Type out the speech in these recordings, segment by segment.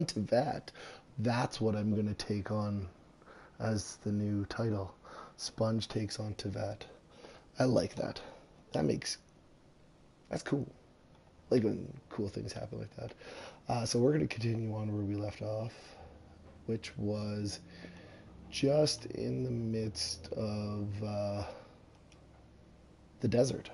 Teyvat. That's what I'm gonna take on as the new title. Sponge takes on Teyvat. I like that. That makes that's cool. Like when cool things happen like that. So we're gonna continue on where we left off, which was just in the midst of the desert.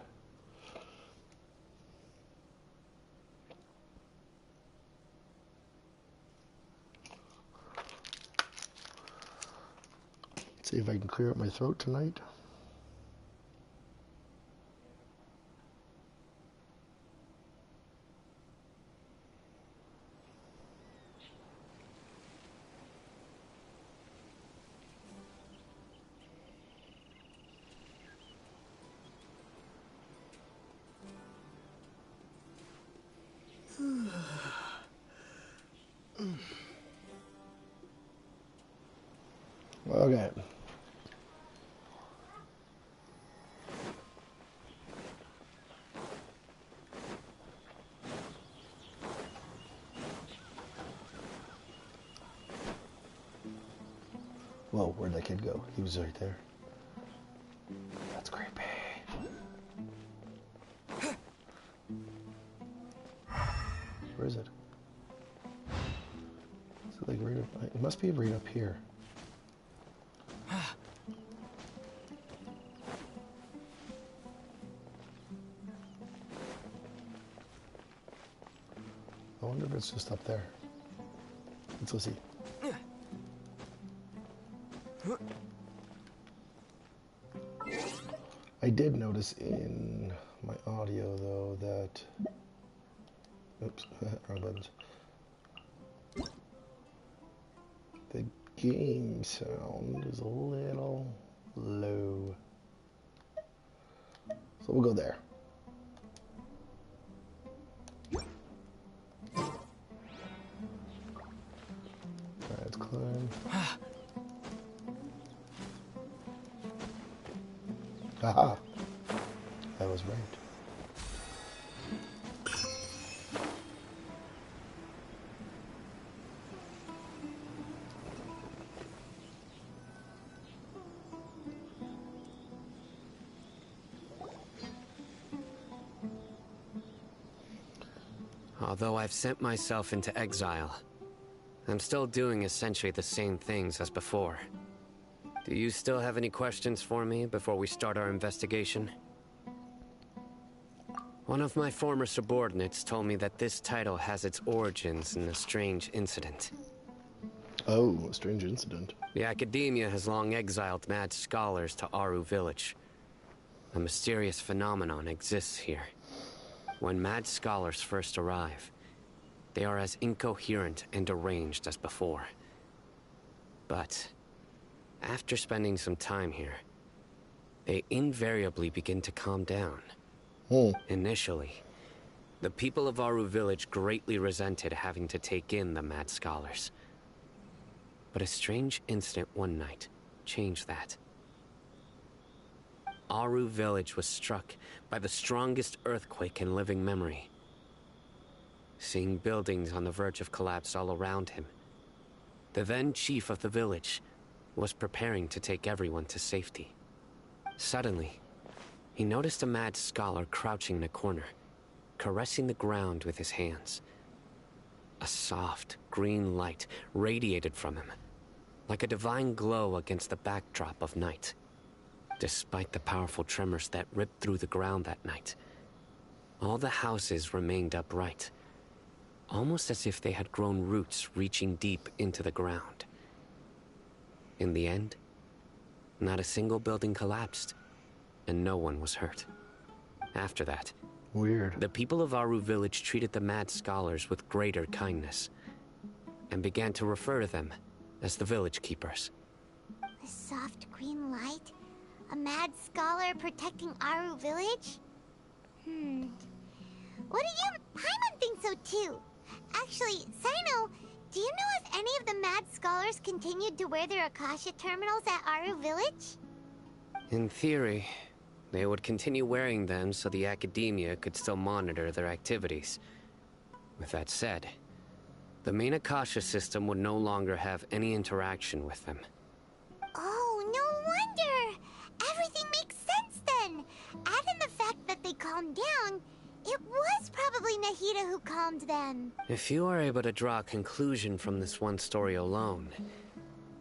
Let's see if I can clear up my throat tonight. Okay. Whoa, where'd that kid go? He was right there. That's creepy. Where is it? Is it like right up? It must be right up here. I wonder if it's just up there. Let's go see. I did notice in my audio though that, oops, wrong buttons. The game sound is a little low. So we'll go there. Alright, let's climb. Haha. I was right. Although I've sent myself into exile, I'm still doing essentially the same things as before. Do you still have any questions for me before we start our investigation? One of my former subordinates told me that this title has its origins in a strange incident. Oh, a strange incident. The Academia has long exiled mad scholars to Aru village. A mysterious phenomenon exists here. When mad scholars first arrive, they are as incoherent and deranged as before. But after spending some time here, they invariably begin to calm down. Initially, the people of Aru village greatly resented having to take in the mad scholars. But a strange incident one night changed that. Aru village was struck by the strongest earthquake in living memory. Seeing buildings on the verge of collapse all around him, the then chief of the village was preparing to take everyone to safety. Suddenly, he noticed a mad scholar crouching in a corner, caressing the ground with his hands. A soft, green light radiated from him, like a divine glow against the backdrop of night. Despite the powerful tremors that ripped through the ground that night, all the houses remained upright, almost as if they had grown roots reaching deep into the ground. In the end, not a single building collapsed, and no one was hurt. After that, Weird. the people of Aru village treated the mad scholars with greater kindness, and began to refer to them as the village keepers. A soft green light? A mad scholar protecting Aru village? What do you... Paimon thinks so too. Actually, Sino, do you know if any of the mad scholars continued to wear their Akasha terminals at Aru village? In theory, they would continue wearing them so the Academia could still monitor their activities. With that said, The main Akasha system would no longer have any interaction with them. Oh, no wonder! Everything makes sense then! Add in the fact that they calmed down, it was probably Nahida who calmed them. If you are able to draw a conclusion from this one story alone,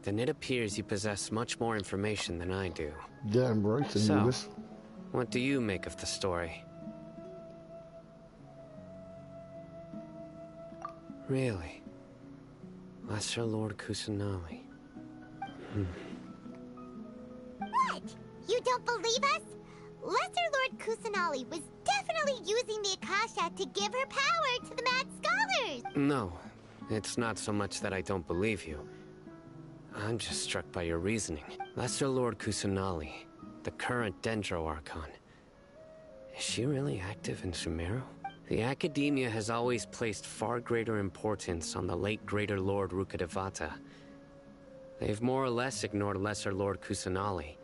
then it appears you possess much more information than I do. Damn right, So, Anubis. what do you make of the story? Really? Lesser Lord Kusanali. What? You don't believe us? Lesser Lord Kusanali was definitely using the Akasha to give her power to the Mad Scholars! No, it's not so much that I don't believe you. I'm just struck by your reasoning. Lesser Lord Kusanali, the current Dendro Archon. Is she really active in Sumeru? The Academia has always placed far greater importance on the late Greater Lord Rukkhadevata. They've more or less ignored Lesser Lord Kusanali,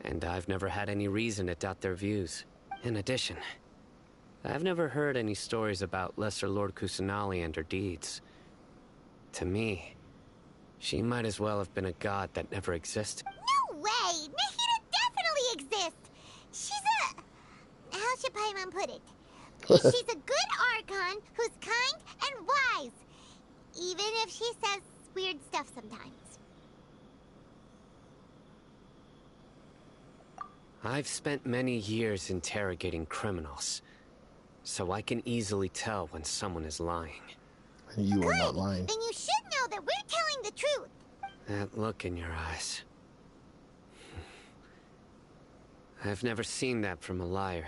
and I've never had any reason to doubt their views. In addition, I've never heard any stories about Lesser Lord Kusanali and her deeds. To me, she might as well have been a god that never existed. No way! Nahida definitely exists! She's a... How should Paimon put it? She's a good Archon who's kind and wise. Even if she says weird stuff sometimes. I've spent many years interrogating criminals, so I can easily tell when someone is lying. And you are not lying. Then you should know that we're telling the truth. That look in your eyes. I've never seen that from a liar.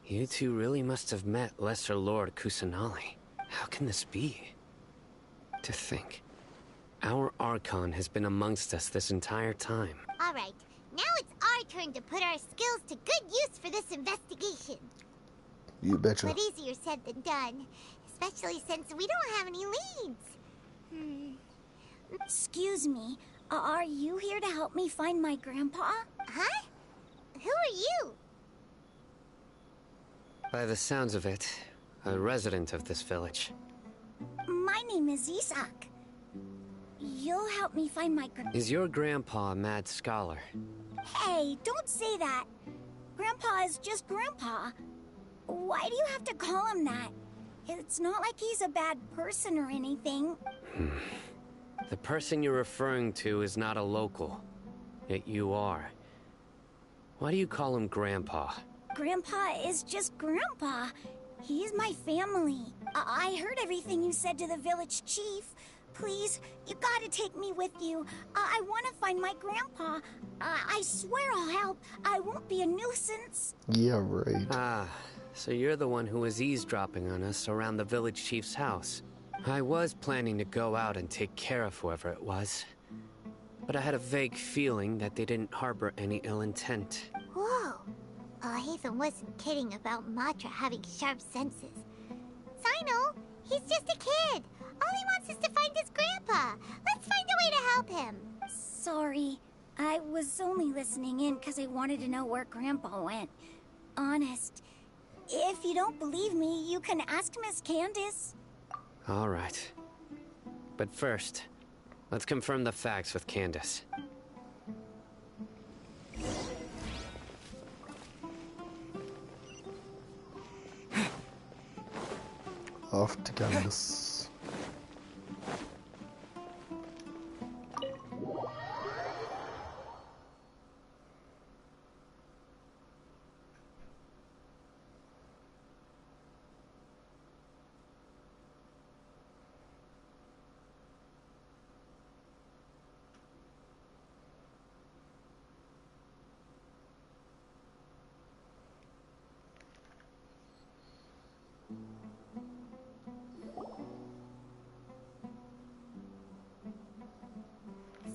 You two really must have met Lesser Lord Kusanali. How can this be? To think, our Archon has been amongst us this entire time. All right, now it's our turn to put our skills to good use for this investigation. You betcha. But easier said than done, especially since we don't have any leads. Excuse me, are you here to help me find my grandpa? Huh? Who are you? By the sounds of it, a resident of this village. My name is Isak. You'll help me find my Is your grandpa a mad scholar? Hey, don't say that. Grandpa is just Grandpa. Why do you have to call him that? It's not like he's a bad person or anything. The person you're referring to is not a local. Yet you are. Why do you call him Grandpa? Grandpa is just Grandpa. He's my family. I heard everything you said to the village chief. Please, you gotta take me with you. I want to find my grandpa. I swear I'll help. I won't be a nuisance. Yeah, right. Ah, so you're the one who was eavesdropping on us around the village chief's house. I was planning to go out and take care of whoever it was, but I had a vague feeling that they didn't harbor any ill intent. Whoa. Haven wasn't kidding about Matra having sharp senses. Sino, he's just a kid. All he wants is to find his grandpa. Let's find a way to help him. Sorry. I was only listening in because I wanted to know where Grandpa went. Honest. If you don't believe me, you can ask Miss Candace. All right. But first, let's confirm the facts with Candace. Off to Candace.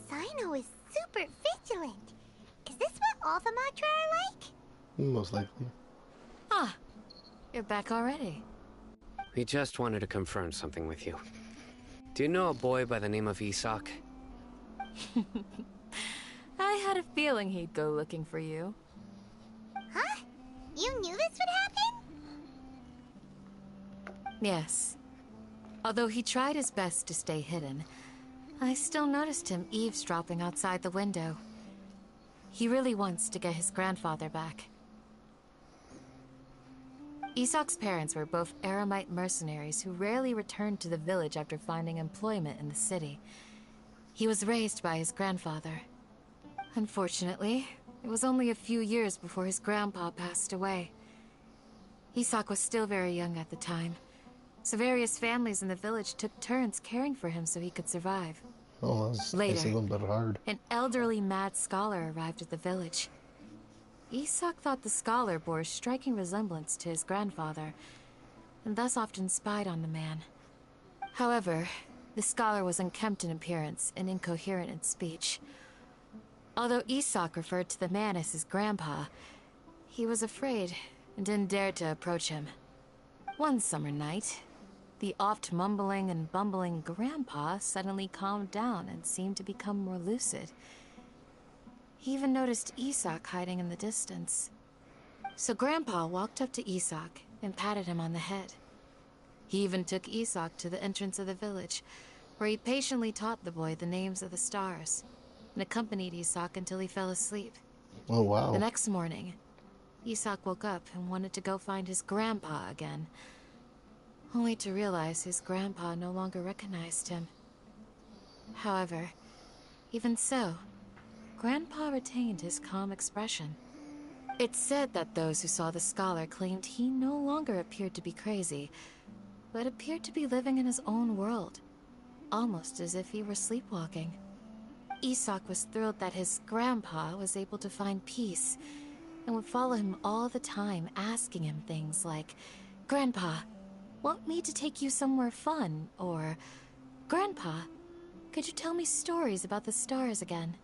Sino is super vigilant. Is this what all the Matra are like? Most likely. Ah, you're back already. We just wanted to confirm something with you. Do you know a boy by the name of Isak? I had a feeling he'd go looking for you. Huh? You knew this would happen? Yes. Although he tried his best to stay hidden, I still noticed him eavesdropping outside the window. He really wants to get his grandfather back. Isak's parents were both Aramite mercenaries who rarely returned to the village after finding employment in the city. He was raised by his grandfather. Unfortunately, it was only a few years before his grandpa passed away. Isak was still very young at the time, so various families in the village took turns caring for him so he could survive. Oh, that's Later, nice of them, but hard. an elderly mad scholar arrived at the village. Isak thought the scholar bore a striking resemblance to his grandfather, and thus often spied on the man. However, the scholar was unkempt in appearance and incoherent in speech. Although Isak referred to the man as his grandpa, he was afraid and didn't dare to approach him. One summer night, the oft mumbling and bumbling grandpa suddenly calmed down and seemed to become more lucid. He even noticed Isak hiding in the distance. So Grandpa walked up to Isak and patted him on the head. He even took Isak to the entrance of the village, where he patiently taught the boy the names of the stars, and accompanied Isak until he fell asleep. Oh, wow. The next morning, Isak woke up and wanted to go find his grandpa again, only to realize his grandpa no longer recognized him. However, even so, Grandpa retained his calm expression. It's said that those who saw the scholar claimed he no longer appeared to be crazy, but appeared to be living in his own world, almost as if he were sleepwalking. Isak was thrilled that his grandpa was able to find peace, and would follow him all the time, asking him things like, "Grandpa, want me to take you somewhere fun?" Or, "Grandpa, could you tell me stories about the stars again?"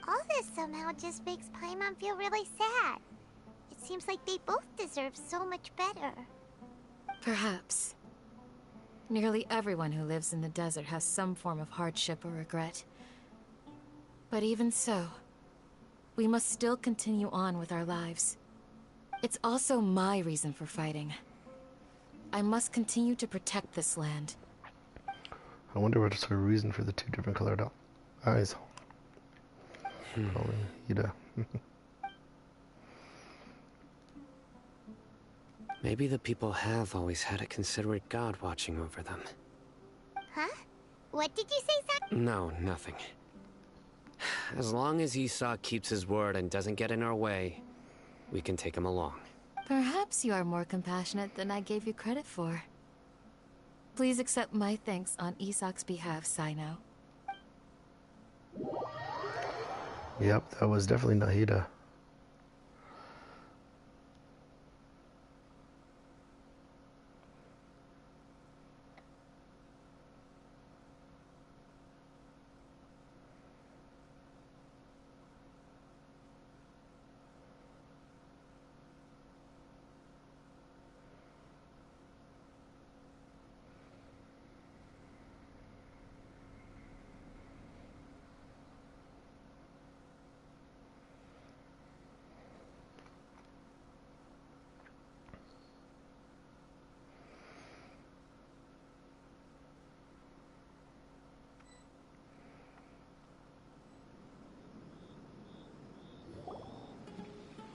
All this somehow just makes Paimon feel really sad. It seems like they both deserve so much better. Perhaps. Nearly everyone who lives in the desert has some form of hardship or regret. But even so, we must still continue on with our lives. It's also my reason for fighting. I must continue to protect this land. I wonder what's her reason for the two different colored eyes. Calling Ida. Maybe the people have always had a considerate god watching over them. Huh? What did you say, Sak? No, nothing. As long as Isak keeps his word and doesn't get in our way, we can take him along. Perhaps you are more compassionate than I gave you credit for. Please accept my thanks on Isak's behalf, Sino. Yep, that was definitely Nahida.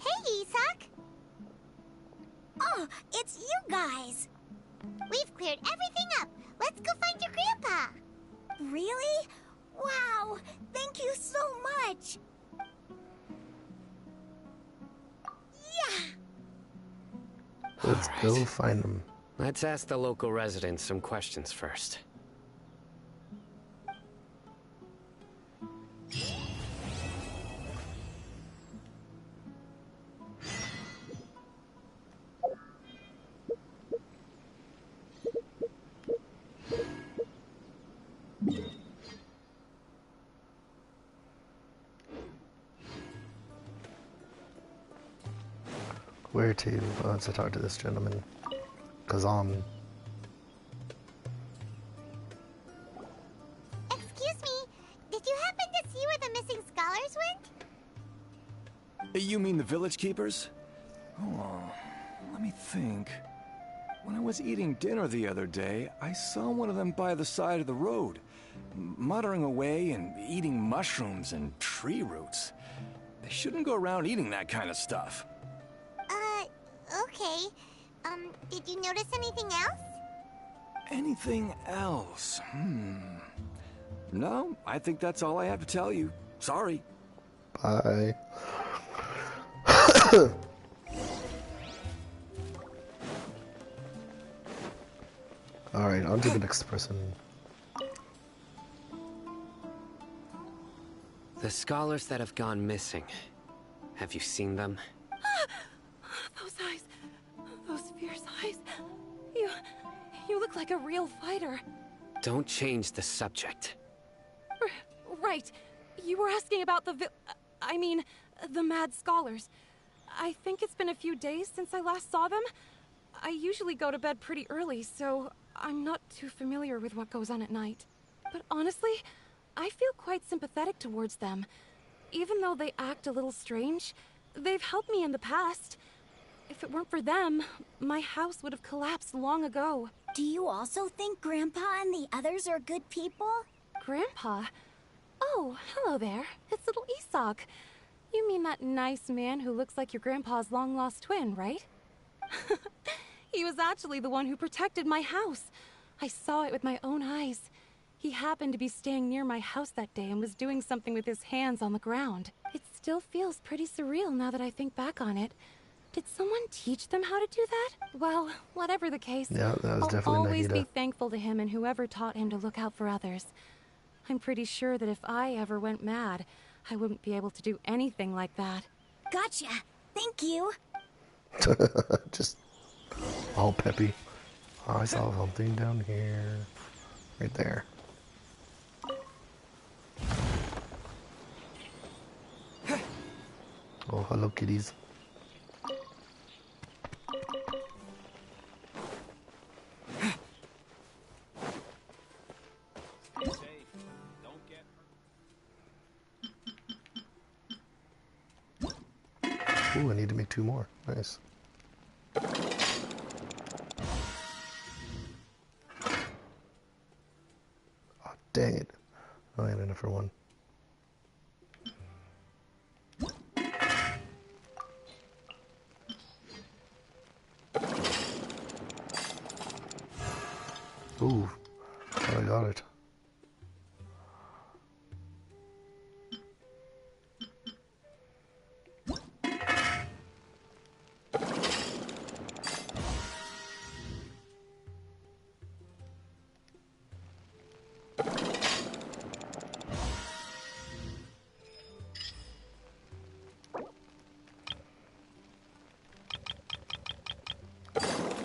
Hey, Isak! Oh, it's you guys! We've cleared everything up. Let's go find your grandpa. Really? Wow! Thank you so much! Yeah! Let's All right. go find them. Let's ask the local residents some questions first. Where to? Let's talk to this gentleman. Kazam. Excuse me, did you happen to see where the missing scholars went? You mean the village keepers? Oh, let me think. When I was eating dinner the other day, I saw one of them by the side of the road, muttering away and eating mushrooms and tree roots. They shouldn't go around eating that kind of stuff. Okay. Did you notice anything else? Anything else? No, I think that's all I have to tell you. Sorry. Bye. Alright, on to the next person. The scholars that have gone missing. Have you seen them? Those eyes. Those fierce eyes. You look like a real fighter. Don't change the subject. Right. You were asking about the the mad scholars. I think it's been a few days since I last saw them. I usually go to bed pretty early, so I'm not too familiar with what goes on at night. But honestly, I feel quite sympathetic towards them. Even though they act a little strange, they've helped me in the past. If it weren't for them, my house would have collapsed long ago. Do you also think Grandpa and the others are good people? Grandpa? Oh, hello there. It's little Isak. You mean that nice man who looks like your grandpa's long-lost twin, right? He was actually the one who protected my house. I saw it with my own eyes. He happened to be staying near my house that day and was doing something with his hands on the ground. It still feels pretty surreal now that I think back on it. Did someone teach them how to do that? Well, whatever the case, Yeah, that was I'll definitely always Nagita. be thankful to him and whoever taught him to look out for others. I'm pretty sure that if I ever went mad, I wouldn't be able to do anything like that. Gotcha. Thank you. Just all peppy. Oh, I saw something down here. Right there. Oh, hello, kitties. Ooh, I need to make 2 more. Nice. Oh, dang it. Oh, I had enough for 1. Ooh, I got it.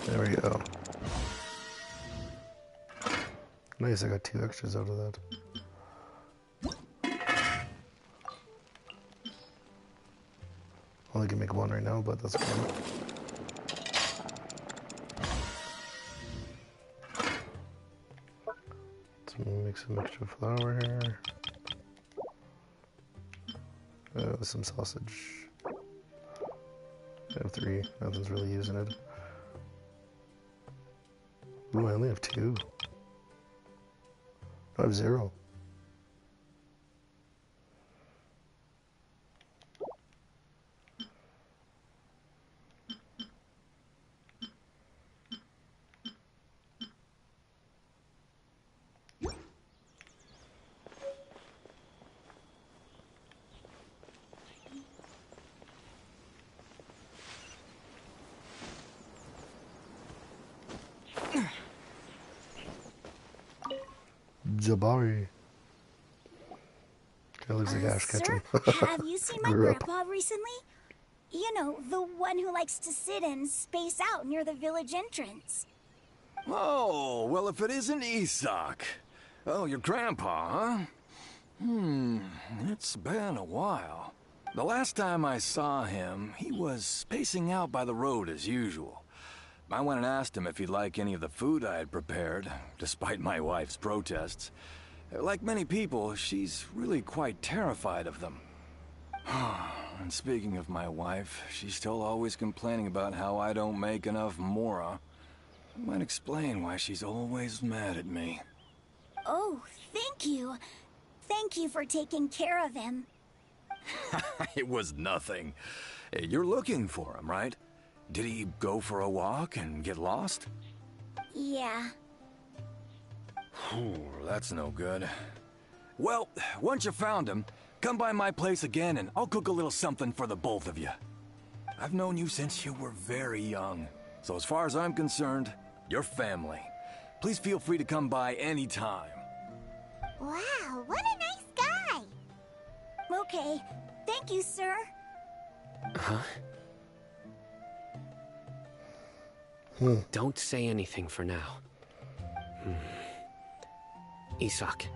There we go. Nice, I got 2 extras out of that. Only can make 1 right now, but that's fine. Let's make some extra flour here. With some sausage. I have 3. Nothing's really using it. Ooh, I only have 2. I have 0. Jabari. That looks like Ash Ketchum. Sir, have you seen my Grew up. grandpa recently? You know, the one who likes to sit and space out near the village entrance. Oh, well, if it isn't Isak. Oh, your grandpa, huh? It's been a while. The last time I saw him, he was spacing out by the road as usual. I went and asked him if he'd like any of the food I had prepared, despite my wife's protests. Like many people, she's really quite terrified of them. And speaking of my wife, she's still always complaining about how I don't make enough mora. Might explain why she's always mad at me. Oh, thank you. Thank you for taking care of him. It was nothing. Hey, you're looking for him, right? Did he go for a walk and get lost? Yeah. Ooh, that's no good. Well, once you found him, come by my place again and I'll cook a little something for the both of you. I've known you since you were very young, so as far as I'm concerned, you're family. Please feel free to come by anytime. Wow, what a nice guy. Okay. Thank you, sir. Huh? Don't say anything for now. Isak,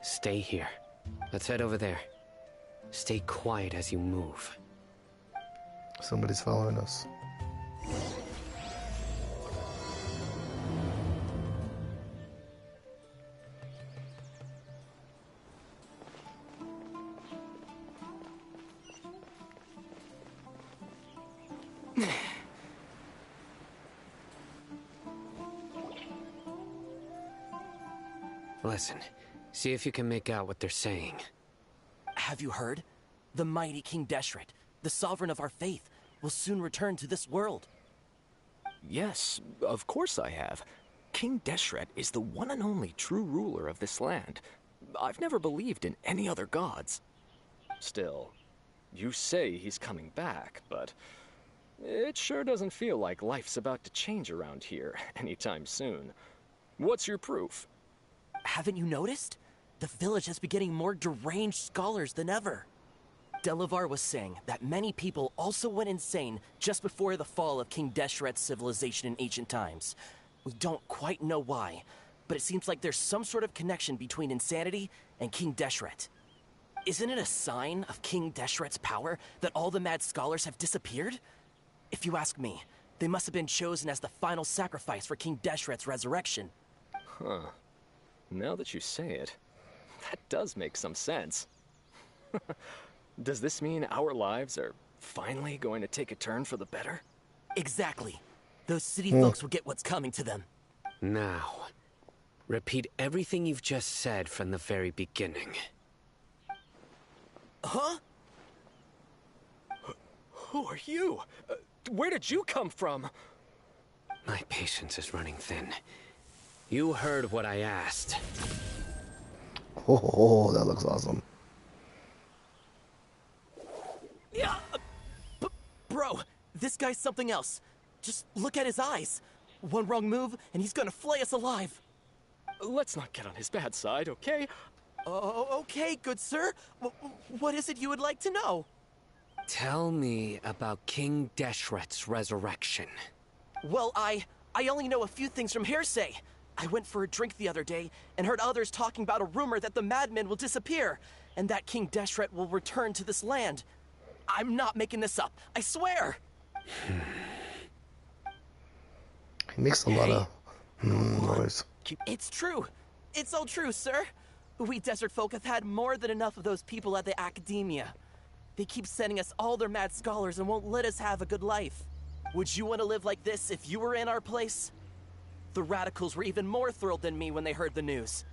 stay here. Let's head over there. Stay quiet as you move. Somebody's following us. Listen, see if you can make out what they're saying. Have you heard? The mighty King Deshret, the sovereign of our faith, will soon return to this world. Yes, of course I have. King Deshret is the one and only true ruler of this land. I've never believed in any other gods. Still, you say he's coming back, but it sure doesn't feel like life's about to change around here anytime soon. What's your proof? Haven't you noticed? The village has been getting more deranged scholars than ever. Delavar was saying that many people also went insane just before the fall of King Deshret's civilization in ancient times. We don't quite know why, but it seems like there's some sort of connection between insanity and King Deshret. Isn't it a sign of King Deshret's power that all the mad scholars have disappeared? If you ask me, they must have been chosen as the final sacrifice for King Deshret's resurrection. Huh. Now that you say it, that does make some sense. Does this mean our lives are finally going to take a turn for the better? Exactly. Those city folks will get what's coming to them. Now, repeat everything you've just said from the very beginning. Huh? Who are you? Where did you come from? My patience is running thin. You heard what I asked. Oh, that looks awesome. Yeah, bro, this guy's something else. Just look at his eyes. One wrong move, and he's gonna flay us alive. Let's not get on his bad side, okay? Oh, okay, good sir. What is it you would like to know? Tell me about King Deshret's resurrection. Well, I only know a few things from hearsay. I went for a drink the other day and heard others talking about a rumor that the madmen will disappear and that King Deshret will return to this land. I'm not making this up, I swear. He makes a lot of noise. It's true. It's all true, sir. We desert folk have had more than enough of those people at the academia. They keep sending us all their mad scholars and won't let us have a good life. Would you want to live like this if you were in our place? The radicals were even more thrilled than me when they heard the news.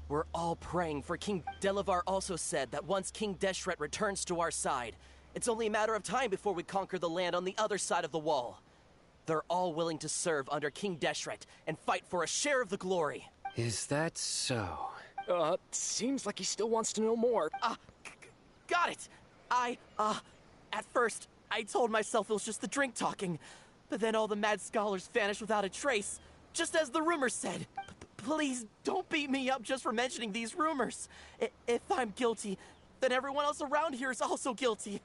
We're all praying for King Delavar also said that once King Deshret returns to our side, it's only a matter of time before we conquer the land on the other side of the wall. They're all willing to serve under King Deshret and fight for a share of the glory. Is that so? Seems like he still wants to know more. Got it! At first, I told myself it was just the drink talking, but then all the mad scholars vanished without a trace, just as the rumors said. Please don't beat me up just for mentioning these rumors. If I'm guilty, then everyone else around here is also guilty.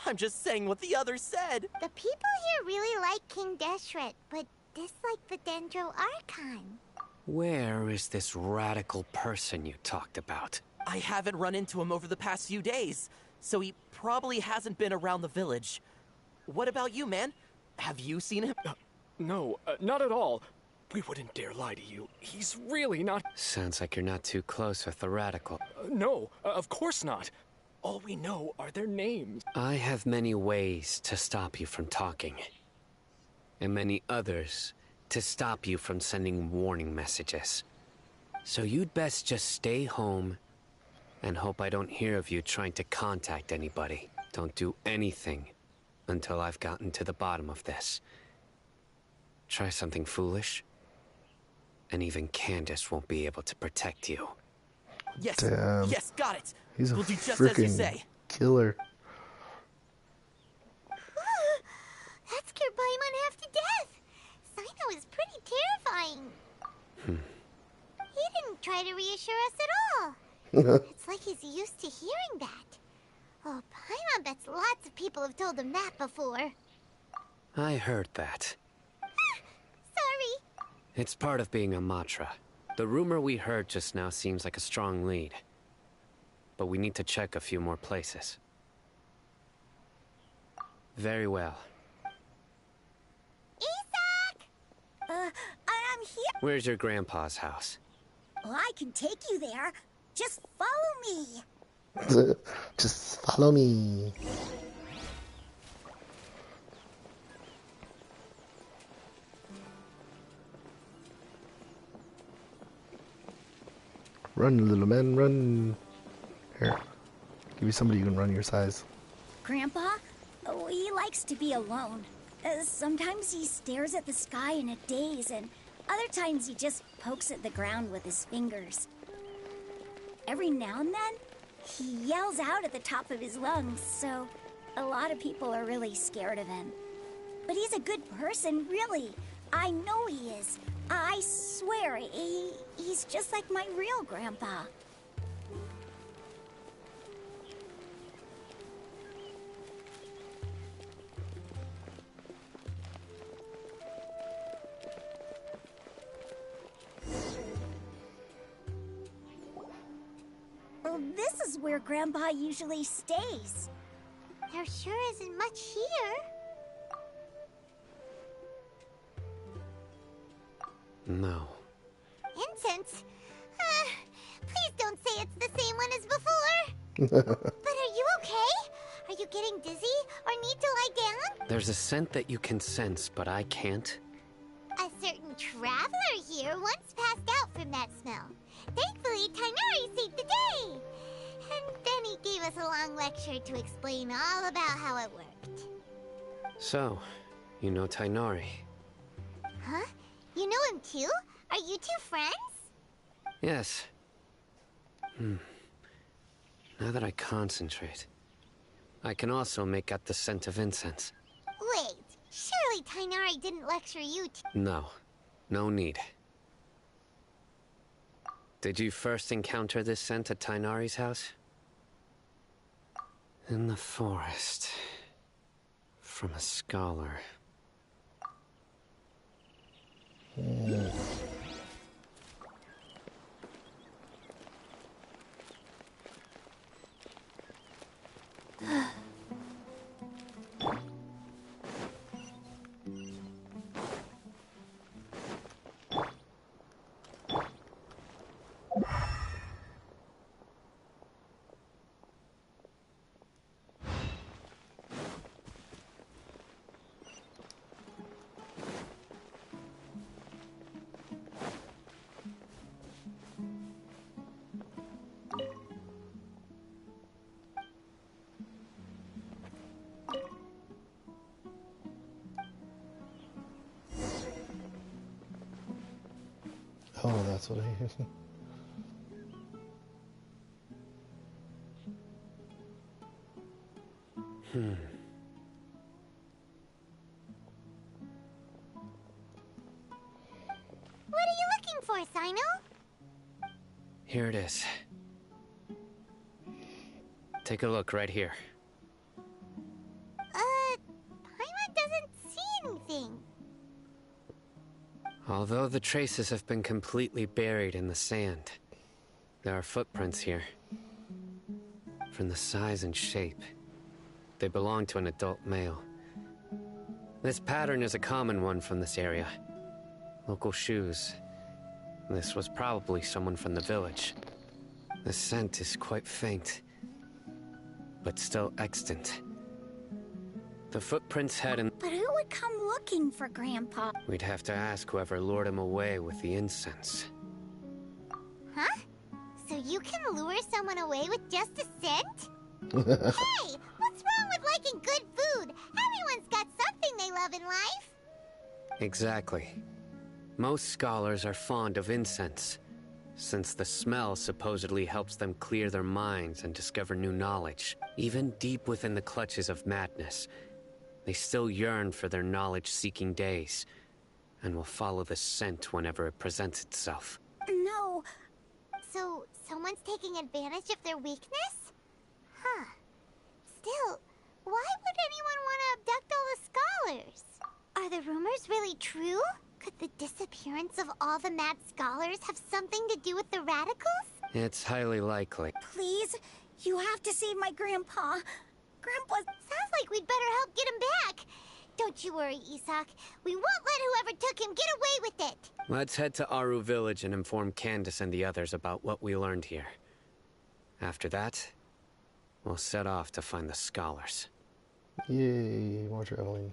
I'm just saying what the others said. The people here really like King Deshret, but dislike the Dendro Archon. Where is this radical person you talked about? I haven't run into him over the past few days, so he probably hasn't been around the village. What about you, man? Have you seen him? No, not at all. We wouldn't dare lie to you. He's really not... Sounds like you're not too close with the radical. No, of course not. All we know are their names. I have many ways to stop you from talking. And many others to stop you from sending warning messages. So you'd best just stay home and hope I don't hear of you trying to contact anybody. Don't do anything until I've gotten to the bottom of this. Try something foolish, and even Candace won't be able to protect you. Yes, Damn. yes, got it. He's a We'll do just as you freaking say. killer. That scared Paimon half to death. Sino is pretty terrifying. He didn't try to reassure us at all. It's like he's used to hearing that. Oh, Paimon bets lots of people have told him that before. I heard that. Sorry. It's part of being a Matra. The rumor we heard just now seems like a strong lead. But we need to check a few more places. Very well. Isak! I'm here. Where's your grandpa's house? Well, I can take you there. Just follow me. Just follow me. Run, little man, run. Here, give me somebody who can run your size. Grandpa? Oh, he likes to be alone. Sometimes he stares at the sky in a daze, and other times he just pokes at the ground with his fingers. Every now and then, he yells out at the top of his lungs, so a lot of people are really scared of him. But he's a good person, really. I know he is. I swear, he's just like my real grandpa. Well, this is where Grandpa usually stays. There sure isn't much here. No. Incense? Please don't say it's the same one as before. But are you okay? Are you getting dizzy or need to lie down? There's a scent that you can sense, but I can't. A certain traveler here once passed out from that smell. Thankfully, Tainari saved the day. And then he gave us a long lecture to explain all about how it worked. So, you know Tainari? Huh? You know him too? Are you two friends? Yes. Now that I concentrate, I can also make out the scent of incense. Wait, surely Tainari didn't lecture you No. No need. Did you first encounter this scent at Tainari's house? In the forest. From a scholar. Oh, that's what I hear. What are you looking for, Sino? Here it is. Take a look right here. Paimon doesn't see anything. Although the traces have been completely buried in the sand, there are footprints here. From the size and shape, they belong to an adult male. This pattern is a common one from this area. Local shoes. This was probably someone from the village. The scent is quite faint, but still extant. The footprints head in... But who would come looking for Grandpa? We'd have to ask whoever lured him away with the incense. Huh? So you can lure someone away with just a scent? Hey! What's wrong with liking good food? Everyone's got something they love in life. Exactly. Most scholars are fond of incense, since the smell supposedly helps them clear their minds and discover new knowledge. Even deep within the clutches of madness, they still yearn for their knowledge-seeking days, and will follow the scent whenever it presents itself. No. So, someone's taking advantage of their weakness? Huh. Still, why would anyone want to abduct all the scholars? Are the rumors really true? Could the disappearance of all the mad scholars have something to do with the radicals? It's highly likely. Please, you have to save my grandpa. Grandpa... Sounds like we'd better help get him back. Don't you worry, Isak. We won't let whoever took him get away with it. Let's head to Aru Village and inform Candace and the others about what we learned here. After that, we'll set off to find the scholars. Yay, more traveling.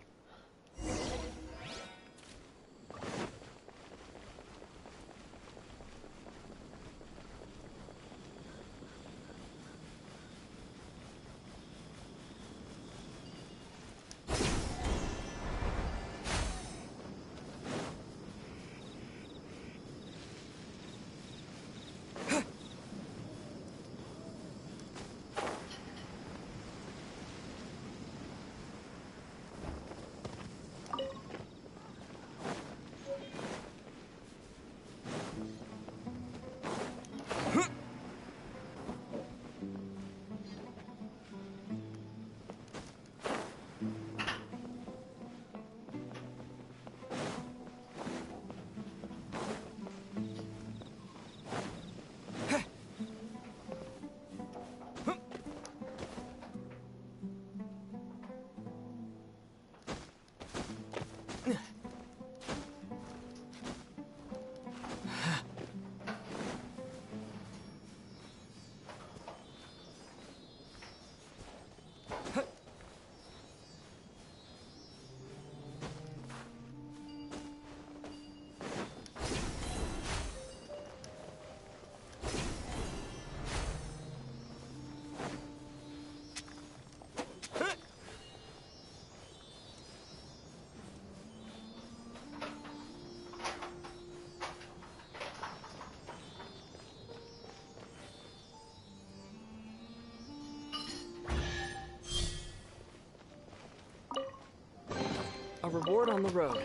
A reward on the road.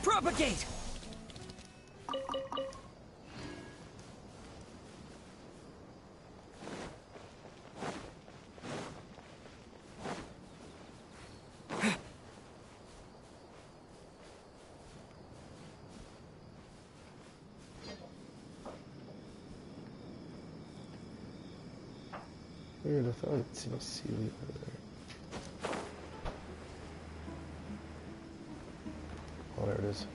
Propagate! Weird, I thought I'd seen a Sealy over there. Oh, there it is.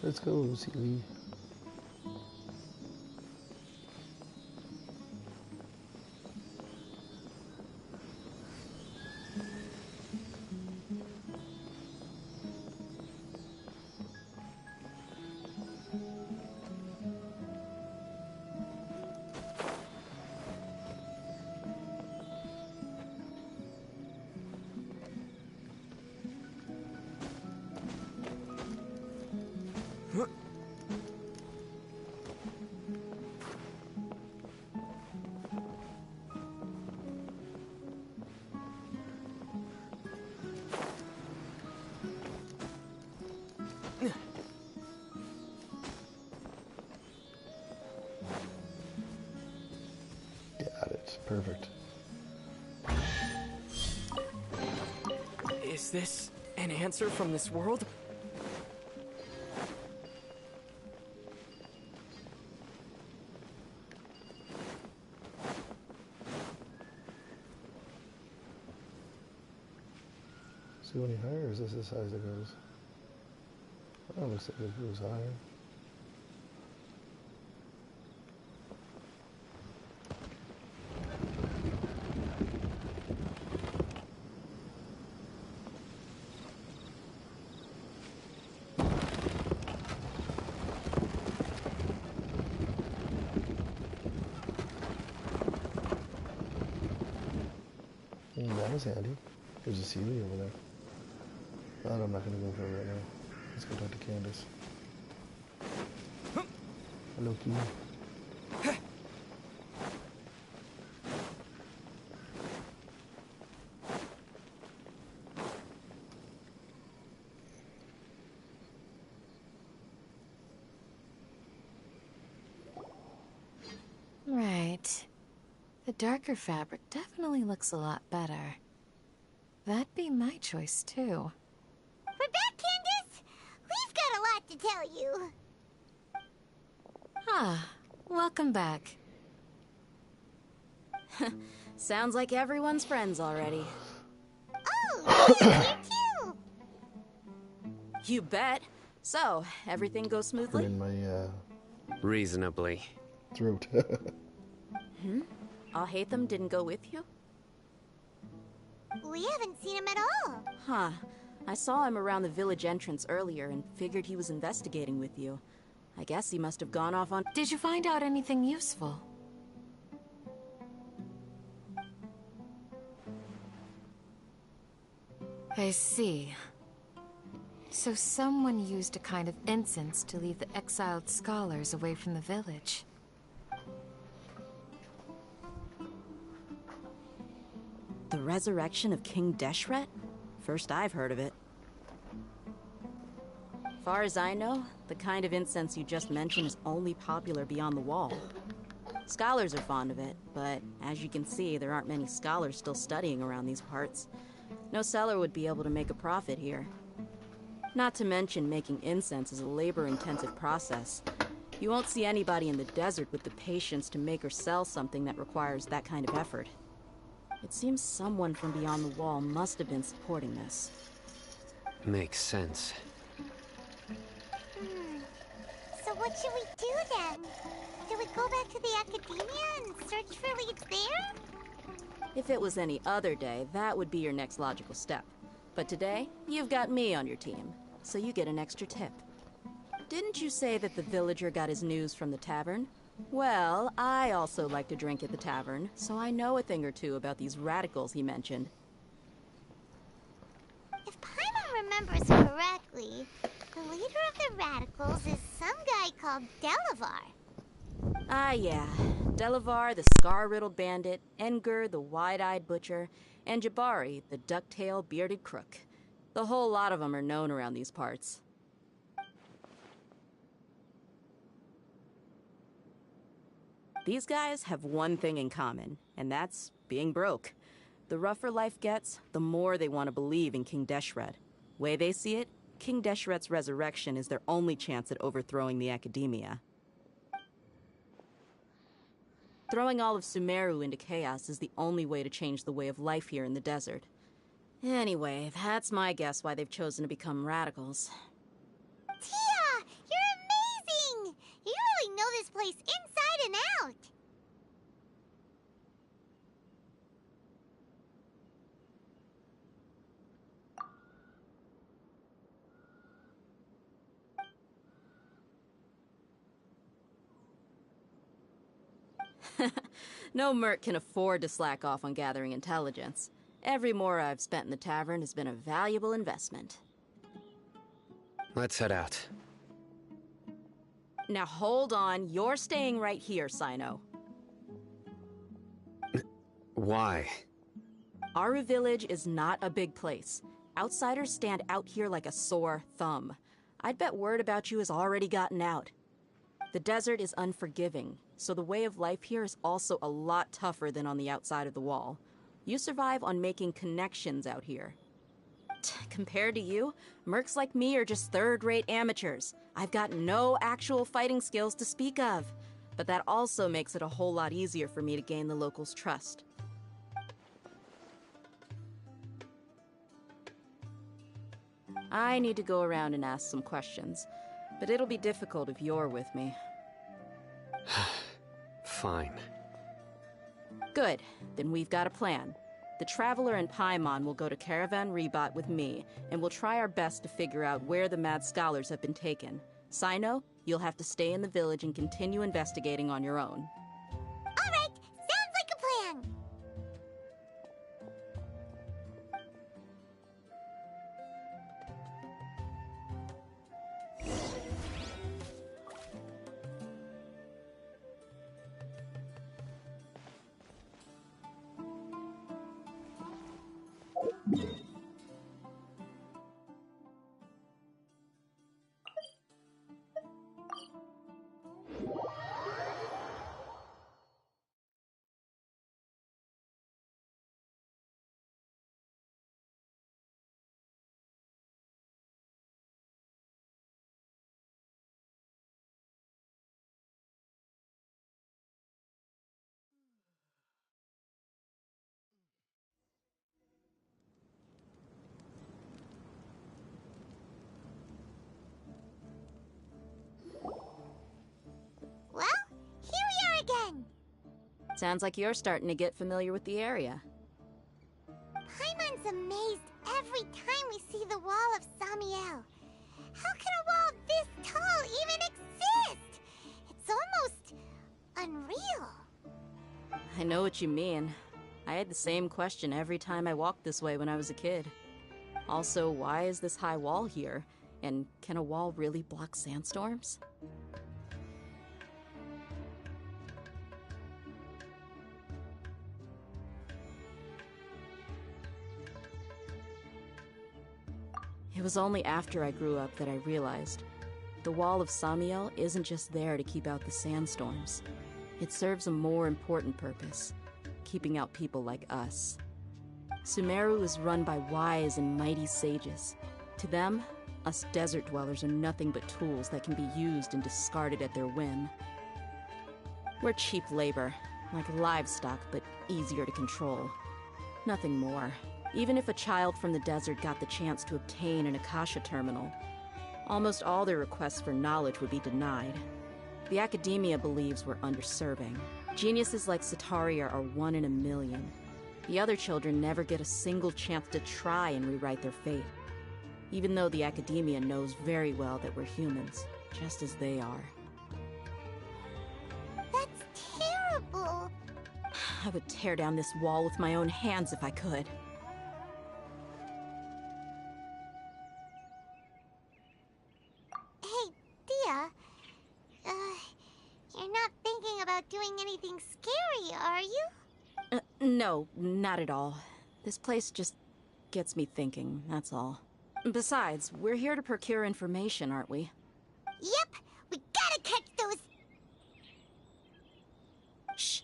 Let's go, Sealy. Perfect, perfect. Is this an answer from this world? Does it go any higher, or is this as high as it goes? Oh, it looks like it goes higher. That was handy. There's a Sealy over there. But I'm not going to go for it right now. Let's go talk to Candace. Hello, Key. Right. The darker fabric definitely looks a lot better. That'd be my choice, too. We're back, Candace! We've got a lot to tell you. Ah, welcome back. Sounds like everyone's friends already. Oh, you're here too! You bet. So, everything goes smoothly? In my Reasonably. throat. Alhaitham didn't go with you? We haven't seen him at all. Huh. I saw him around the village entrance earlier and figured he was investigating with you. I guess he must have gone off on... Did you find out anything useful? I see. So someone used a kind of incense to lead the exiled scholars away from the village. The resurrection of King Deshret? First I've heard of it. Far as I know, the kind of incense you just mentioned is only popular beyond the wall. Scholars are fond of it, but as you can see, there aren't many scholars still studying around these parts. No seller would be able to make a profit here. Not to mention, making incense is a labor-intensive process. You won't see anybody in the desert with the patience to make or sell something that requires that kind of effort. It seems someone from beyond the wall must have been supporting this. Makes sense. So what should we do then? Do we go back to the academia and search for leads there? If it was any other day, that would be your next logical step. But today, you've got me on your team, so you get an extra tip. Didn't you say that the villager got his news from the tavern? Well, I also like to drink at the tavern, so I know a thing or two about these radicals he mentioned. If Paimon remembers correctly, the leader of the radicals is some guy called Delavar. Ah, yeah. Delavar, the scar-riddled bandit, Engur, the wide-eyed butcher, and Jabari, the duck-tailed bearded crook. The whole lot of them are known around these parts. These guys have one thing in common, and that's being broke. The rougher life gets, the more they want to believe in King Deshret. Way they see it, King Deshret's resurrection is their only chance at overthrowing the academia. Throwing all of Sumeru into chaos is the only way to change the way of life here in the desert. Anyway, that's my guess why they've chosen to become radicals. Tia! You're amazing! You really know this place inside and out! No merc can afford to slack off on gathering intelligence. Every mora I've spent in the tavern has been a valuable investment. Let's head out. Now hold on, you're staying right here, Sino. Why? Aru Village is not a big place. Outsiders stand out here like a sore thumb. I'd bet word about you has already gotten out. The desert is unforgiving, so the way of life here is also a lot tougher than on the outside of the wall. You survive on making connections out here. Compared to you, mercs like me are just third-rate amateurs. I've got no actual fighting skills to speak of. But that also makes it a whole lot easier for me to gain the locals' trust. I need to go around and ask some questions, but it'll be difficult if you're with me. Fine. Good. Then we've got a plan. The Traveler and Paimon will go to Caravan Rebat with me, and we'll try our best to figure out where the Mad Scholars have been taken. Sino, you'll have to stay in the village and continue investigating on your own. All right, sounds like a plan. Well, here we are again. Sounds like you're starting to get familiar with the area. Paimon's amazed every time we see the wall of Samiel. How can a wall this tall even exist? It's almost unreal. I know what you mean. I had the same question every time I walked this way when I was a kid. Also, why is this high wall here? And can a wall really block sandstorms? It was only after I grew up that I realized the Wall of Samiel isn't just there to keep out the sandstorms. It serves a more important purpose, keeping out people like us. Sumeru is run by wise and mighty sages. To them, us desert dwellers are nothing but tools that can be used and discarded at their whim. We're cheap labor, like livestock, but easier to control. Nothing more. Even if a child from the desert got the chance to obtain an Akasha terminal, almost all their requests for knowledge would be denied. The academia believes we're underserving. Geniuses like Sataria are 1 in a million. The other children never get a single chance to try and rewrite their fate, even though the academia knows very well that we're humans, just as they are. That's terrible. I would tear down this wall with my own hands if I could. Hey, Dia. You're not thinking about doing anything scary, are you? No, not at all. This place just gets me thinking, that's all. Besides, we're here to procure information, aren't we? Yep, we gotta catch those. Shh.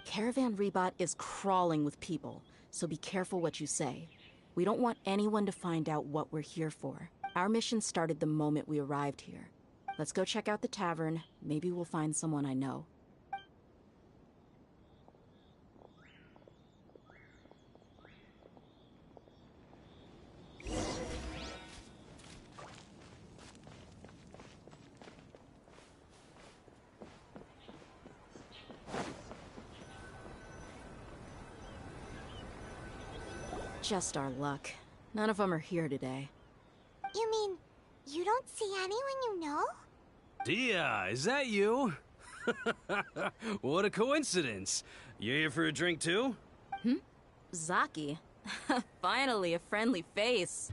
Caravan Rebat is crawling with people, so be careful what you say. We don't want anyone to find out what we're here for. Our mission started the moment we arrived here. Let's go check out the tavern. Maybe we'll find someone I know. Just our luck. None of them are here today. You mean you don't see anyone you know? Dia, is that you? What a coincidence. You here for a drink too? Zaki. Finally, a friendly face.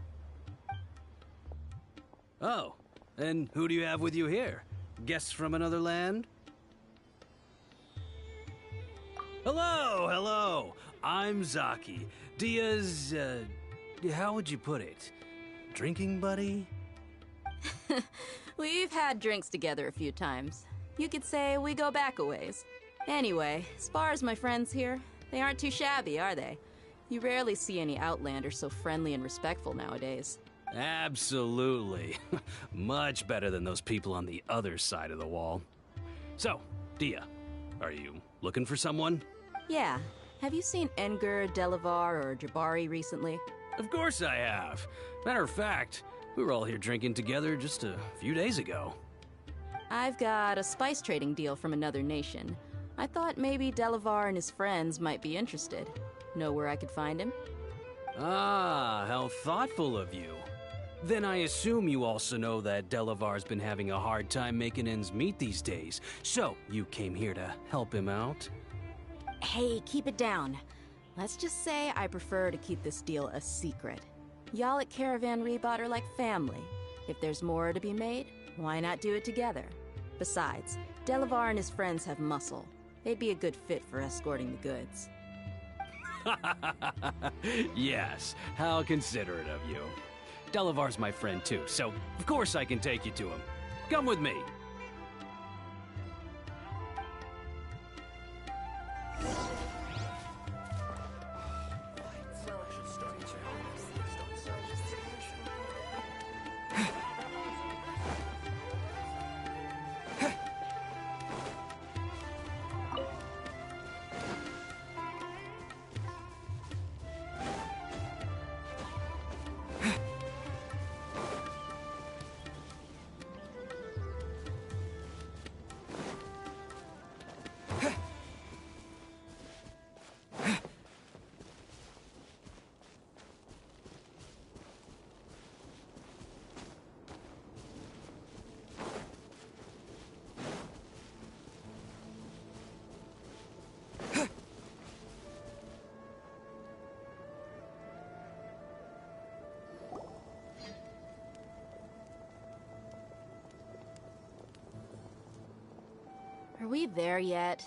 Oh, and who do you have with you here? Guests from another land? Hello, hello. I'm Zaki. Dia's, how would you put it? Drinking buddy? We've had drinks together a few times. You could say we go back a ways. Anyway, as far as my friends here, they aren't too shabby, are they? You rarely see any Outlanders so friendly and respectful nowadays. Absolutely. Much better than those people on the other side of the wall. So, Dia, are you looking for someone? Yeah. Have you seen Edgar, Delavar, or Jabari recently? Of course I have. Matter of fact, we were all here drinking together just a few days ago. I've got a spice trading deal from another nation. I thought maybe Delavar and his friends might be interested. Know where I could find him? Ah, how thoughtful of you. Then I assume you also know that Delavar's been having a hard time making ends meet these days. So, you came here to help him out? Hey, keep it down. Let's just say I prefer to keep this deal a secret. Y'all at Caravan Rebot are like family. If there's more to be made, why not do it together? Besides, Delavar and his friends have muscle. They'd be a good fit for escorting the goods. Yes, how considerate of you. Delavar's my friend too, so of course I can take you to him. Come with me. Are we there yet?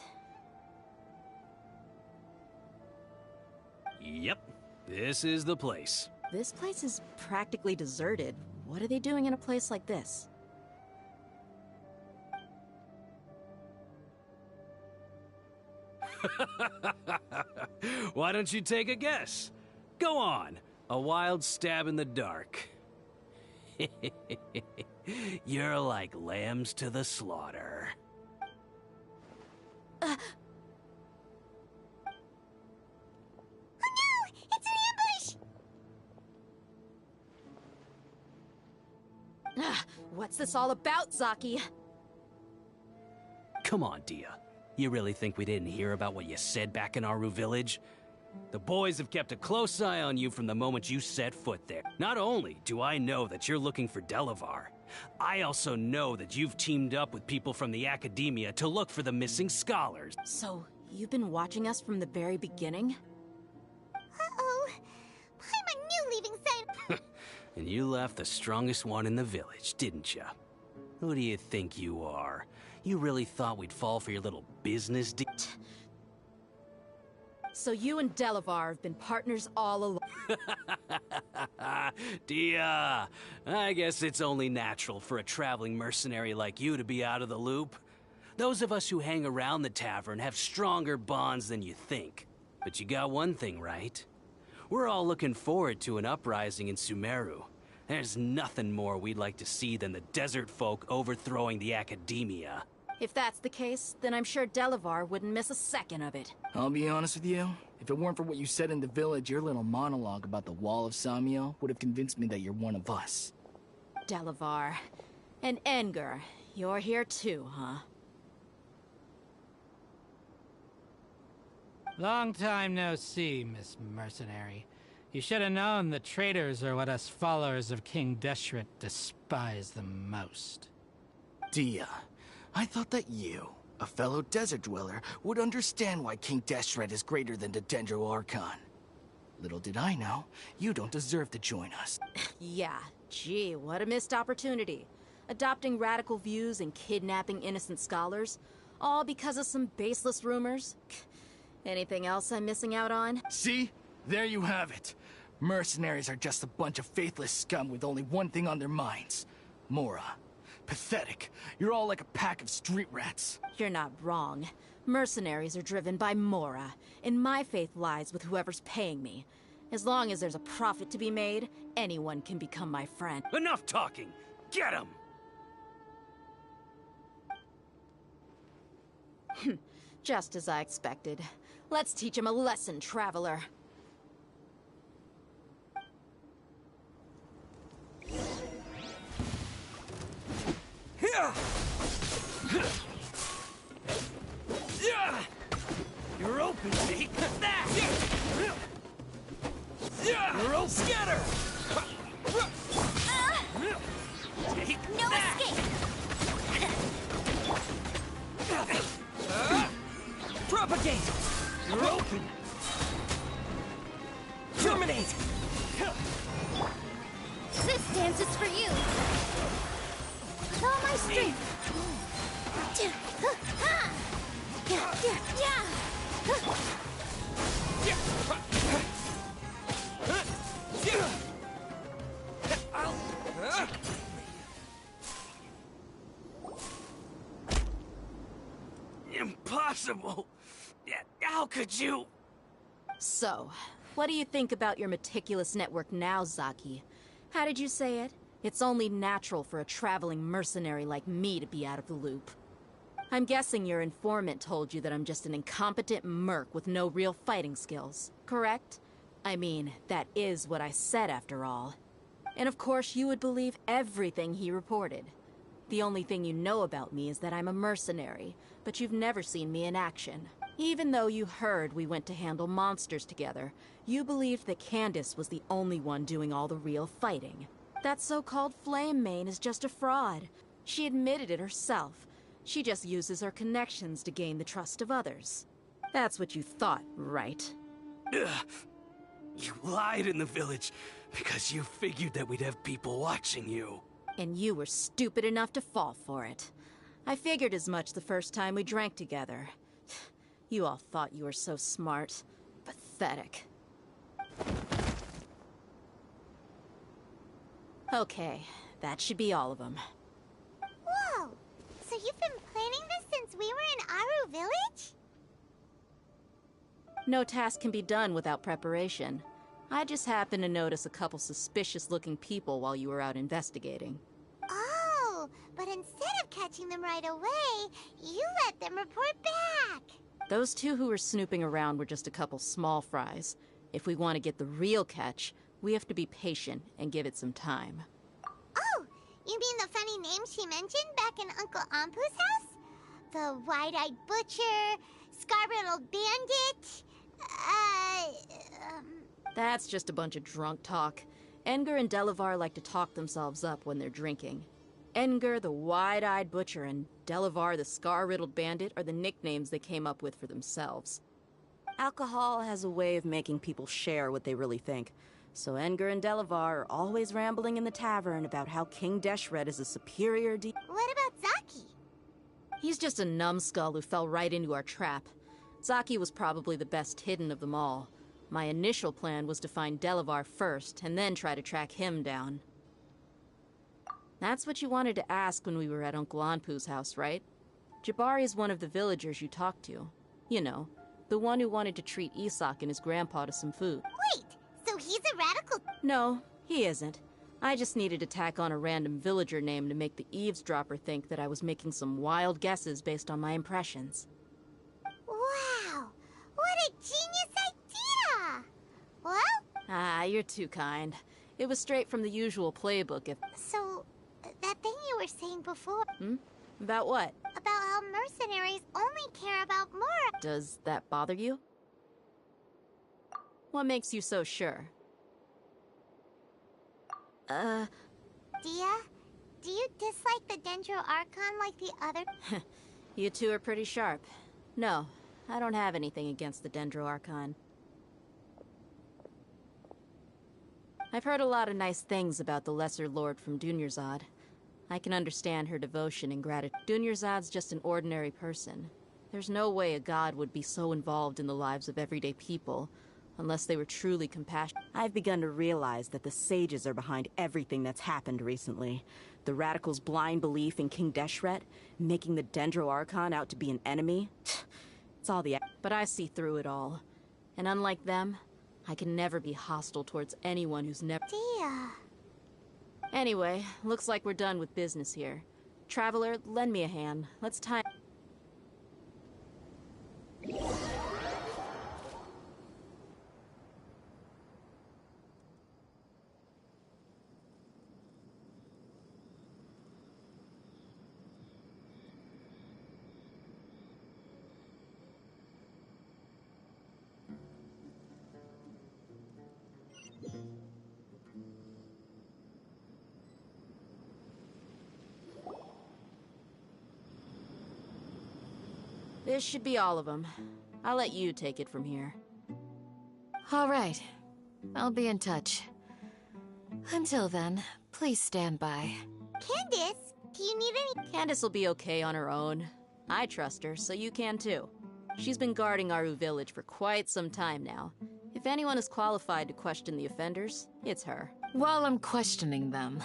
Yep, this is the place. This place is practically deserted. What are they doing in a place like this? Why don't you take a guess? Go on, a wild stab in the dark. You're like lambs to the slaughter. Oh no! It's an ambush! What's this all about, Zaki? Come on, Dia. You really think we didn't hear about what you said back in Aru village? The boys have kept a close eye on you from the moment you set foot there. Not only do I know that you're looking for Delavar, I also know that you've teamed up with people from the Academia to look for the missing scholars. So, you've been watching us from the very beginning? Uh-oh. Paimon knew leaving side. And you left the strongest one in the village, didn't you? Who do you think you are? You really thought we'd fall for your little business deal? So you and Delavar have been partners all along. Dia, I guess it's only natural for a traveling mercenary like you to be out of the loop. Those of us who hang around the tavern have stronger bonds than you think. But you got one thing right. We're all looking forward to an uprising in Sumeru. There's nothing more we'd like to see than the desert folk overthrowing the Academia. If that's the case, then I'm sure Delavar wouldn't miss a second of it. I'll be honest with you. If it weren't for what you said in the village, your little monologue about the Wall of Samiel would have convinced me that you're one of us. Delavar. And Edgar, you're here too, huh? Long time no see, Miss Mercenary. You should have known the traitors are what us followers of King Deshret despise the most. Dia, I thought that you, a fellow desert dweller, would understand why King Deshret is greater than the Dendro Archon. Little did I know, you don't deserve to join us. Yeah, gee, what a missed opportunity. Adopting radical views and kidnapping innocent scholars, all because of some baseless rumors. Anything else I'm missing out on? See? There you have it. Mercenaries are just a bunch of faithless scum with only one thing on their minds. Mora. Pathetic. You're all like a pack of street rats. You're not wrong. Mercenaries are driven by Mora, and my faith lies with whoever's paying me. As long as there's a profit to be made, anyone can become my friend. Enough talking! Get him! Just as I expected. Let's teach him a lesson, traveler. You're open, Zeke! You're open! Scatter! No escape! Propagate! You're open! Terminate! This dance is for you! With all my strength! Impossible! How could you? So, what do you think about your meticulous network now, Zaki? How did you say it? It's only natural for a traveling mercenary like me to be out of the loop. I'm guessing your informant told you that I'm just an incompetent merc with no real fighting skills, correct? I mean, that is what I said after all. And of course you would believe everything he reported. The only thing you know about me is that I'm a mercenary, but you've never seen me in action. Even though you heard we went to handle monsters together, you believed that Candace was the only one doing all the real fighting. That so-called Flame Mane is just a fraud. She admitted it herself. She just uses her connections to gain the trust of others. That's what you thought, right? Ugh. You lied in the village because you figured that we'd have people watching you. And you were stupid enough to fall for it. I figured as much the first time we drank together. You all thought you were so smart. Pathetic. Okay, that should be all of them. Whoa! So you've been planning this since we were in Aru Village? No task can be done without preparation. I just happened to notice a couple suspicious-looking people while you were out investigating. Oh, but instead of catching them right away, you let them report back. Those two who were snooping around were just a couple small fries. If we want to get the real catch, we have to be patient and give it some time. Oh, you mean the funny name she mentioned back in Uncle Ampu's house? The wide-eyed butcher, scar-riddled bandit, That's just a bunch of drunk talk. Engar and Delavar like to talk themselves up when they're drinking. Engar, the wide-eyed butcher, and Delavar, the scar-riddled bandit, are the nicknames they came up with for themselves. Alcohol has a way of making people share what they really think. So Engar and Delavar are always rambling in the tavern about how King Deshret is a superior What about Zaki? He's just a numbskull who fell right into our trap. Zaki was probably the best hidden of them all. My initial plan was to find Delavar first, and then try to track him down. That's what you wanted to ask when we were at Uncle Anpu's house, right? Jabari is one of the villagers you talked to. You know, the one who wanted to treat Isak and his grandpa to some food. Wait, so he's a radical? No, he isn't. I just needed to tack on a random villager name to make the eavesdropper think that I was making some wild guesses based on my impressions. Wow, what a genius idea! Well? Ah, you're too kind. It was straight from the usual playbook if... So, that thing you were saying before... About what? About how mercenaries only care about Mora. Does that bother you? What makes you so sure? Dia, do you dislike the Dendro Archon like the other? You two are pretty sharp. No, I don't have anything against the Dendro Archon. I've heard a lot of nice things about the Lesser Lord from Dunyarzad. I can understand her devotion and gratitude. Dunyarzad's just an ordinary person. There's no way a god would be so involved in the lives of everyday people, unless they were truly compassionate. I've begun to realize that the sages are behind everything that's happened recently. The radicals' blind belief in King Deshret, making the Dendro Archon out to be an enemy. It's all the... But I see through it all. And unlike them, I can never be hostile towards anyone who's never... Dear. Anyway, looks like we're done with business here. Traveler, lend me a hand. Let's tie... This should be all of them. I'll let you take it from here. All right. I'll be in touch. Until then, please stand by. Candace, do you need any... Candace will be okay on her own. I trust her, so you can too. She's been guarding Aru Village for quite some time now. If anyone is qualified to question the offenders, it's her. While I'm questioning them,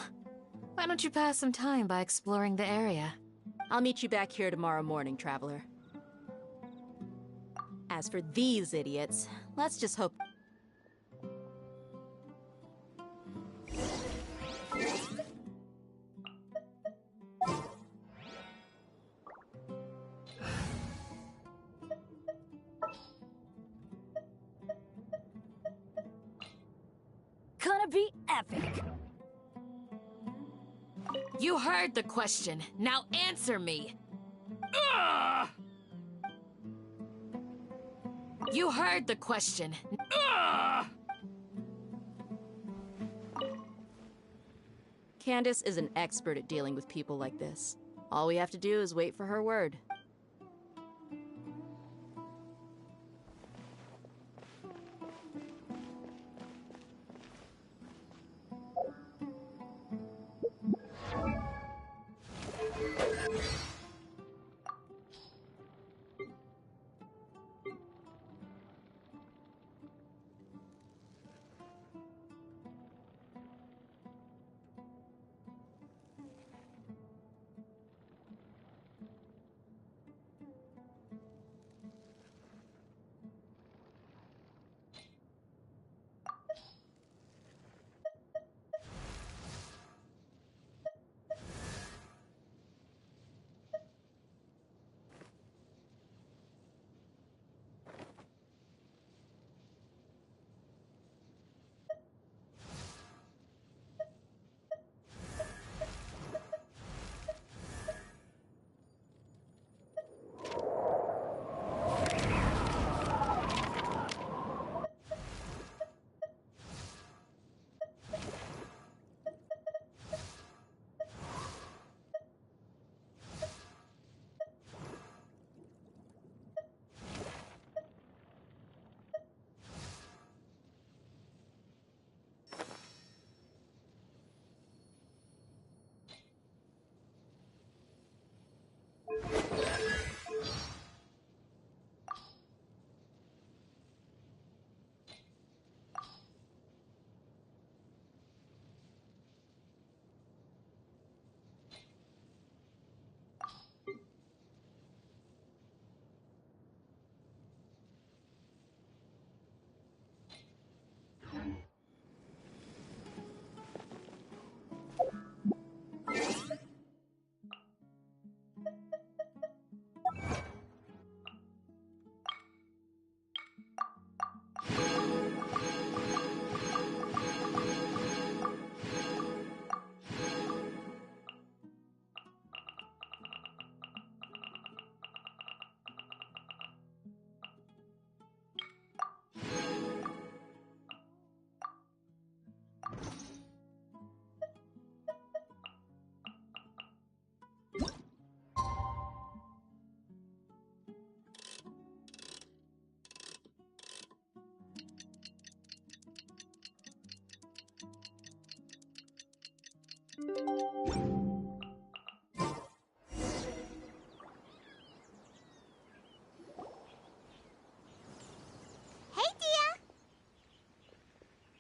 why don't you pass some time by exploring the area? I'll meet you back here tomorrow morning, Traveler. As for these idiots, let's just hope... Gonna be epic. You heard the question. Now answer me. Ugh! You heard the question. Ugh! Candace is an expert at dealing with people like this. All we have to do is wait for her word.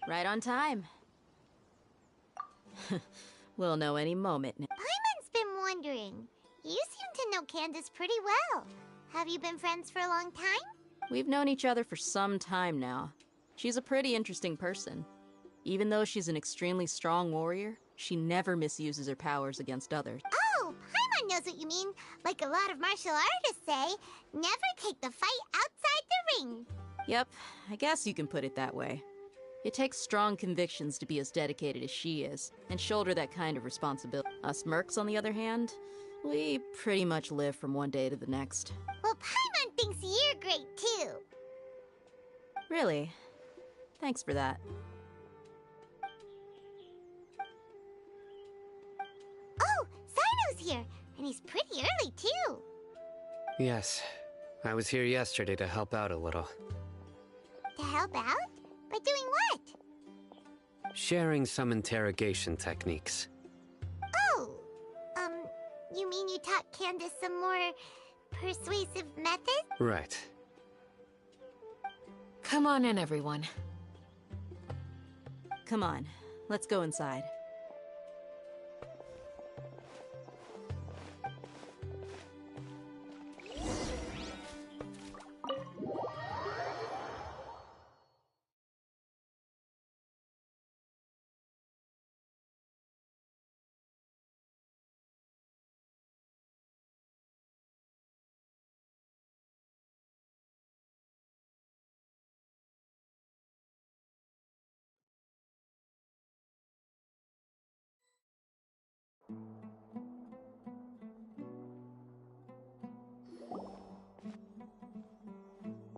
Right on time. We'll know any moment now. Paimon's been wondering. You seem to know Candace pretty well. Have you been friends for a long time? We've known each other for some time now. She's a pretty interesting person. Even though she's an extremely strong warrior, she never misuses her powers against others. Oh, Paimon knows what you mean. Like a lot of martial artists say, never take the fight outside the ring. Yep, I guess you can put it that way. It takes strong convictions to be as dedicated as she is, and shoulder that kind of responsibility. Us mercs, on the other hand, we pretty much live from one day to the next. Well, Paimon thinks you're great too. Really? Thanks for that. Oh, Sino's here, and he's pretty early too. Yes. I was here yesterday to help out a little. To help out? By doing what? Sharing some interrogation techniques. Oh, you mean you taught Candace some more persuasive methods? Right. Come on in, everyone. Come on, let's go inside.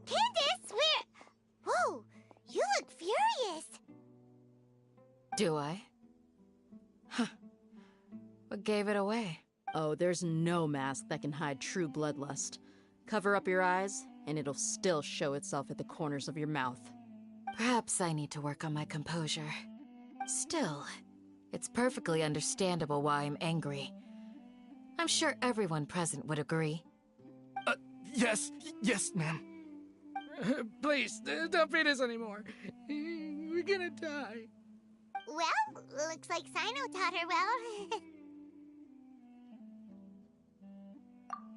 Candace, where? Whoa, you look furious. Do I? Huh. What gave it away? Oh, there's no mask that can hide true bloodlust. Cover up your eyes, and it'll still show itself at the corners of your mouth. Perhaps I need to work on my composure. Still, it's perfectly understandable why I'm angry. I'm sure everyone present would agree. Yes, ma'am. Please, don't beat us anymore. We're gonna die. Well, looks like Sino taught her well.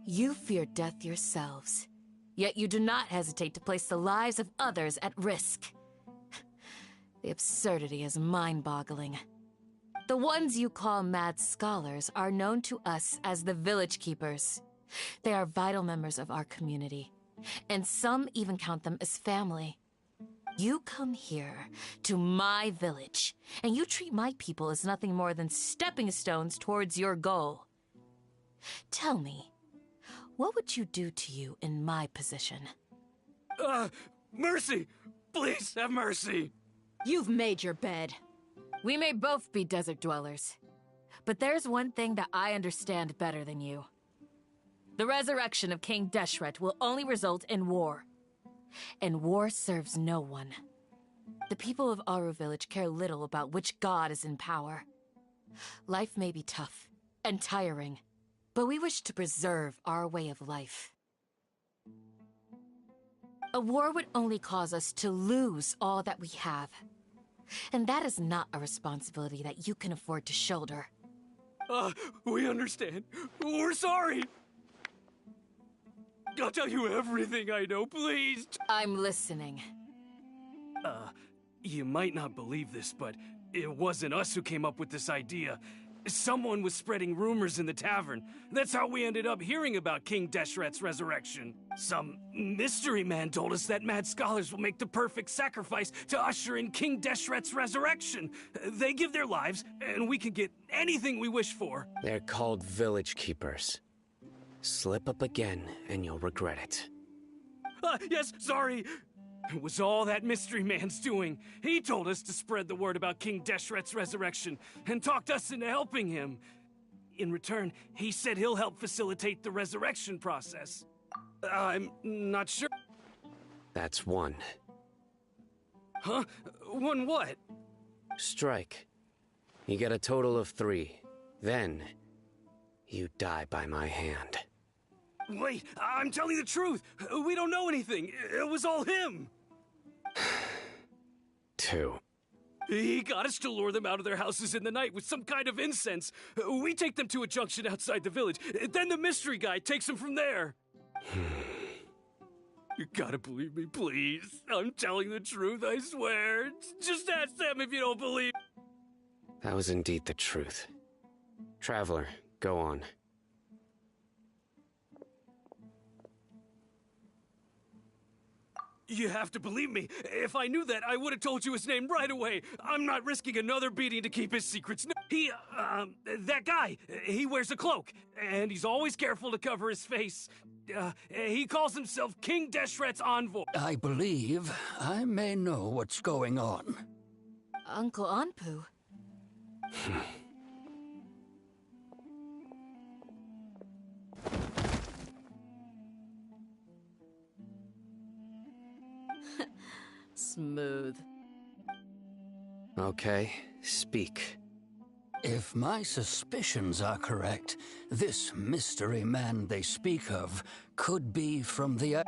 You fear death yourselves, yet you do not hesitate to place the lives of others at risk. The absurdity is mind-boggling. The ones you call mad scholars are known to us as the Village Keepers. They are vital members of our community, and some even count them as family. You come here, to my village, and you treat my people as nothing more than stepping stones towards your goal. Tell me, what would you do to you in my position? Mercy! Please have mercy! You've made your bed. We may both be desert dwellers, but there's one thing that I understand better than you. The resurrection of King Deshret will only result in war. And war serves no one. The people of Aru Village care little about which god is in power. Life may be tough and tiring, but we wish to preserve our way of life. A war would only cause us to lose all that we have. And that is not a responsibility that you can afford to shoulder. We understand. We're sorry! I'll tell you everything I know, please! I'm listening. You might not believe this, but it wasn't us who came up with this idea. Someone was spreading rumors in the tavern. That's how we ended up hearing about King Deshret's resurrection. Some mystery man told us that mad scholars will make the perfect sacrifice to usher in King Deshret's resurrection. They give their lives, and we can get anything we wish for. They're called Village Keepers. Slip up again, and you'll regret it. Yes, sorry. It was all that mystery man's doing. He told us to spread the word about King Deshret's resurrection, and talked us into helping him. In return, he said he'll help facilitate the resurrection process. I'm not sure. That's one. Huh? One what? Strike. You get a total of 3. Then, you die by my hand. Wait, I'm telling the truth. We don't know anything. It was all him. 2. He got us to lure them out of their houses in the night with some kind of incense. We take them to a junction outside the village. Then the mystery guy takes them from there. You gotta believe me, please. I'm telling the truth, I swear. Just ask them if you don't believe. That was indeed the truth. Traveler, go on. You have to believe me. If I knew that, I would have told you his name right away. I'm not risking another beating to keep his secrets. That guy, he wears a cloak, and he's always careful to cover his face. He calls himself King Deshret's envoy. I believe I may know what's going on. Uncle Anpu. Smooth. Okay, speak. If my suspicions are correct, this mystery man they speak of could be from the...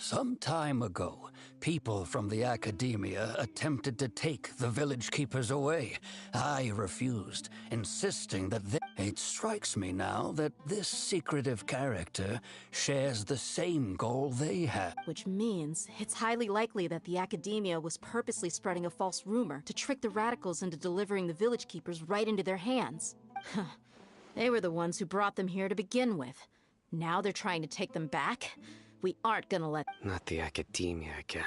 Some time ago, people from the Academia attempted to take the village keepers away. I refused, insisting that they... It strikes me now that this secretive character shares the same goal they have. Which means it's highly likely that the Academia was purposely spreading a false rumor to trick the radicals into delivering the village keepers right into their hands. They were the ones who brought them here to begin with. Now they're trying to take them back? We aren't gonna let... Not the Academia again.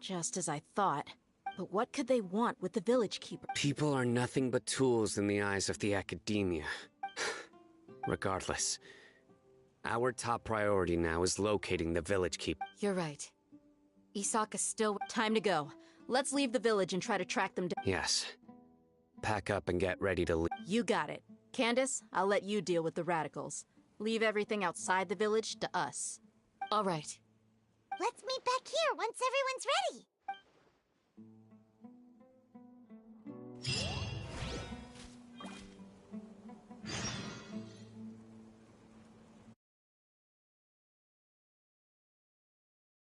Just as I thought. But what could they want with the village keeper? People are nothing but tools in the eyes of the Academia. Regardless, our top priority now is locating the village keeper. You're right. Isak is still... Time to go. Let's leave the village and try to track them down. Yes. Pack up and get ready to leave. You got it. Candace, I'll let you deal with the radicals. Leave everything outside the village to us. All right. Let's meet back here once everyone's ready.